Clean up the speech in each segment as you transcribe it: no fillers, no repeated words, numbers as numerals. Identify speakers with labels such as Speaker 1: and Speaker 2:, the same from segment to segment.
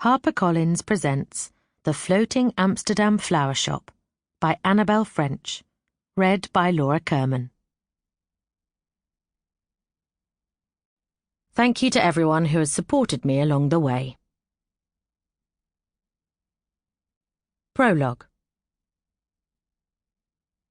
Speaker 1: HarperCollins presents The Floating Amsterdam Flower Shop by Annabel French, read by Laura Kirman. Thank you to everyone who has supported me along the way. Prologue.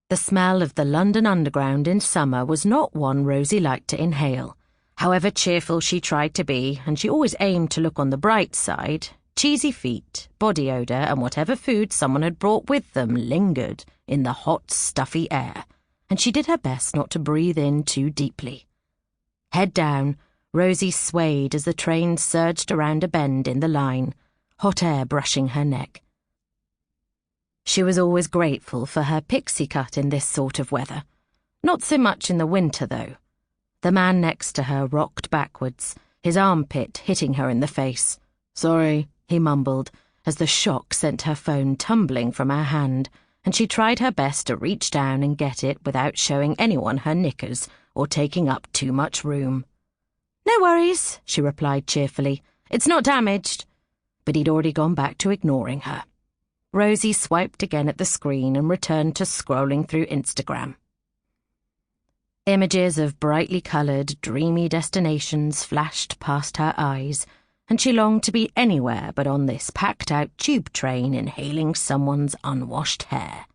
Speaker 1: The smell of the London Underground in summer was not one Rosie liked to inhale. However cheerful she tried to be, and she always aimed to look on the bright side, cheesy feet, body odour, and whatever food someone had brought with them lingered in the hot, stuffy air, and she did her best not to breathe in too deeply. Head down, Rosie swayed as the train surged around a bend in the line, hot air brushing her neck. She was always grateful for her pixie cut in this sort of weather. Not so much in the winter, though. The man next to her rocked backwards, his armpit hitting her in the face. "Sorry," he mumbled, as the shock sent her phone tumbling from her hand, and she tried her best to reach down and get it without showing anyone her knickers or taking up too much room. "No worries," she replied cheerfully. "It's not damaged." But he'd already gone back to ignoring her. Rosie swiped again at the screen and returned to scrolling through Instagram. Images of brightly coloured, dreamy destinations flashed past her eyes, and she longed to be anywhere but on this packed-out tube train inhaling someone's unwashed hair.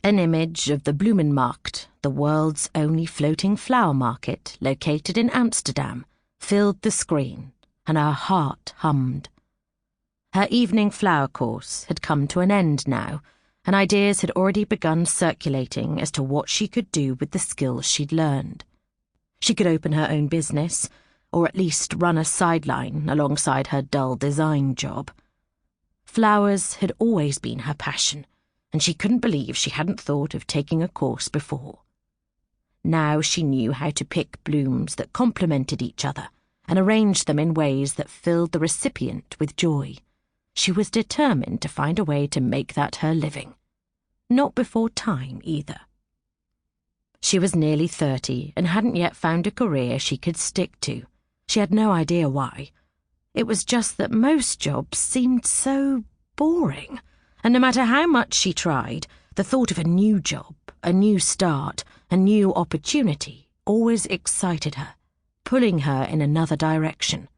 Speaker 1: An image of the Bloemenmarkt, the world's only floating flower market located in Amsterdam, filled the screen, and her heart hummed. Her evening flower course had come to an end now, and ideas had already begun circulating as to what she could do with the skills she'd learned. She could open her own business, or at least run a sideline alongside her dull design job. Flowers had always been her passion, and she couldn't believe she hadn't thought of taking a course before. Now she knew how to pick blooms that complemented each other and arrange them in ways that filled the recipient with joy. She was determined to find a way to make that her living. Not before time, either. She was nearly 30 and hadn't yet found a career she could stick to. She had no idea why. It was just that most jobs seemed so boring, and no matter how much she tried, the thought of a new job, a new start, a new opportunity always excited her, pulling her in another direction.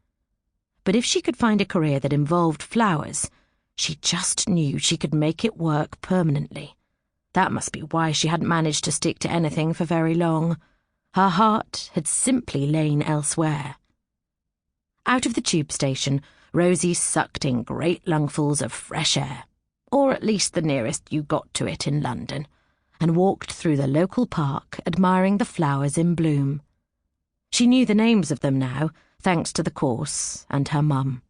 Speaker 1: But if she could find a career that involved flowers, she just knew she could make it work permanently. That must be why she hadn't managed to stick to anything for very long. Her heart had simply lain elsewhere. Out of the tube station, Rosie sucked in great lungfuls of fresh air, or at least the nearest you got to it in London, and walked through the local park admiring the flowers in bloom. She knew the names of them now, thanks to the course and her mum.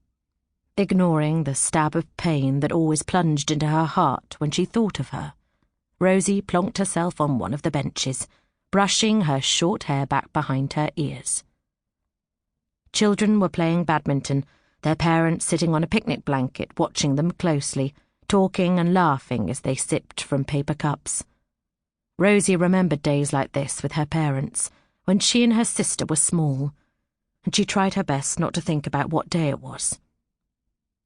Speaker 1: Ignoring the stab of pain that always plunged into her heart when she thought of her, Rosie plonked herself on one of the benches, brushing her short hair back behind her ears. Children were playing badminton, their parents sitting on a picnic blanket watching them closely, talking and laughing as they sipped from paper cups. Rosie remembered days like this with her parents, when she and her sister were small, and she tried her best not to think about what day it was.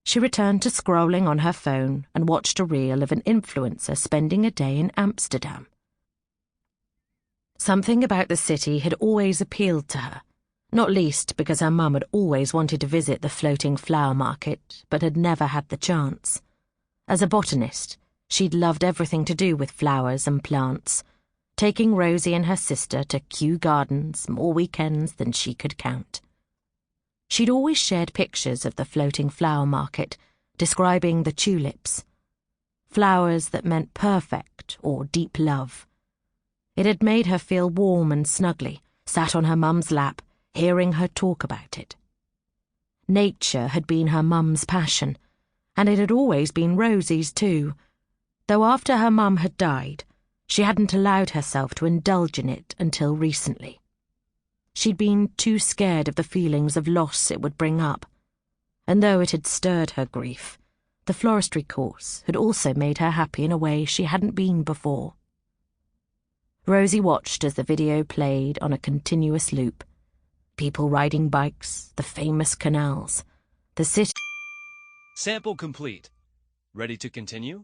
Speaker 1: She returned to scrolling on her phone and watched a reel of an influencer spending a day in Amsterdam. Something about the city had always appealed to her, not least because her mum had always wanted to visit the floating flower market, but had never had the chance. As a botanist, she'd loved everything to do with flowers and plants, taking Rosie and her sister to Kew Gardens more weekends than she could count. She'd always shared pictures of the floating flower market, describing the tulips, flowers that meant perfect or deep love. It had made her feel warm and snuggly, sat on her mum's lap, hearing her talk about it. Nature had been her mum's passion, and it had always been Rosie's too, though after her mum had died, she hadn't allowed herself to indulge in it until recently. She'd been too scared of the feelings of loss it would bring up, and though it had stirred her grief, the floristry course had also made her happy in a way she hadn't been before. Rosie watched as the video played on a continuous loop. People riding bikes, the famous canals, the city
Speaker 2: Sample complete. Ready to continue?